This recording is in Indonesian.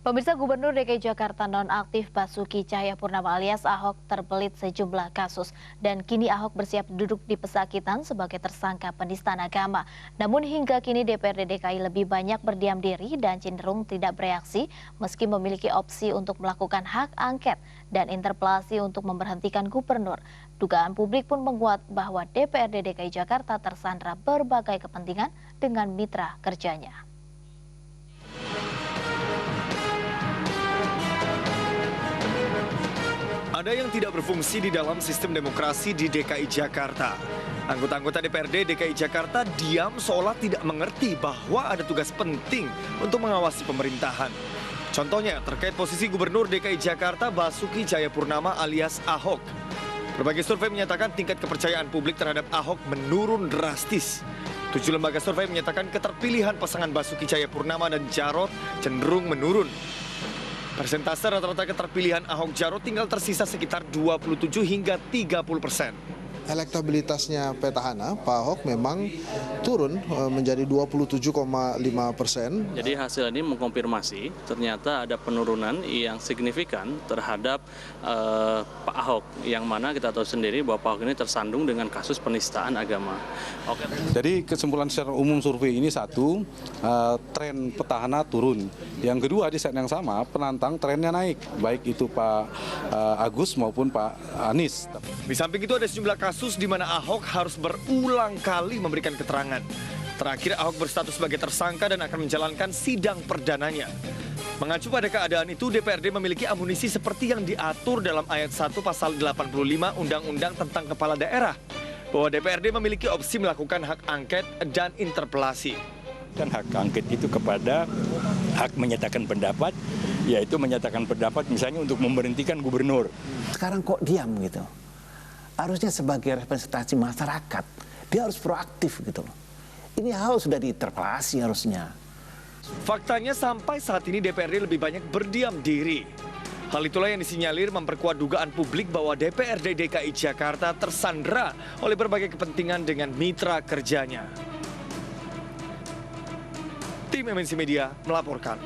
Pemirsa, Gubernur DKI Jakarta nonaktif Basuki Cahayapurnama alias Ahok terbelit sejumlah kasus dan kini Ahok bersiap duduk di pesakitan sebagai tersangka penistaan agama. Namun hingga kini DPRD DKI lebih banyak berdiam diri dan cenderung tidak bereaksi meski memiliki opsi untuk melakukan hak angket dan interpelasi untuk memberhentikan gubernur. Dugaan publik pun menguat bahwa DPRD DKI Jakarta tersandra berbagai kepentingan dengan mitra kerjanya. Ada yang tidak berfungsi di dalam sistem demokrasi di DKI Jakarta. Anggota-anggota DPRD DKI Jakarta diam seolah tidak mengerti bahwa ada tugas penting untuk mengawasi pemerintahan. Contohnya terkait posisi Gubernur DKI Jakarta Basuki Cahayapurnama alias Ahok. Berbagai survei menyatakan tingkat kepercayaan publik terhadap Ahok menurun drastis. 7 lembaga survei menyatakan keterpilihan pasangan Basuki Cahayapurnama dan Jarot cenderung menurun. Persentase rata-rata keterpilihan Ahok Jarot tinggal tersisa sekitar 27 hingga 30%. Elektabilitasnya petahana, Pak Ahok memang turun menjadi 27,5%. Jadi hasil ini mengkonfirmasi ternyata ada penurunan yang signifikan terhadap Pak Ahok, yang mana kita tahu sendiri bahwa Pak Ahok ini tersandung dengan kasus penistaan agama. Oke. Jadi kesimpulan secara umum survei ini satu, tren petahana turun. Yang kedua di saat yang sama penantang trennya naik, baik itu Pak Agus maupun Pak Anies. Di samping itu ada sejumlah kasus di mana Ahok harus berulang kali memberikan keterangan. Terakhir Ahok berstatus sebagai tersangka dan akan menjalankan sidang perdananya. Mengacu pada keadaan itu, DPRD memiliki amunisi seperti yang diatur dalam ayat 1 pasal 85 Undang-Undang tentang Kepala Daerah, bahwa DPRD memiliki opsi melakukan hak angket dan interpelasi. Dan hak angket itu kepada hak menyatakan pendapat, yaitu menyatakan pendapat misalnya untuk memberhentikan gubernur. Sekarang kok diam gitu? Harusnya sebagai representasi masyarakat, dia harus proaktif gitu loh. Ini hal sudah diinterpelasi harusnya. Faktanya sampai saat ini DPRD lebih banyak berdiam diri. Hal itulah yang disinyalir memperkuat dugaan publik bahwa DPRD DKI Jakarta tersandra oleh berbagai kepentingan dengan mitra kerjanya. Tim MNC Media melaporkan.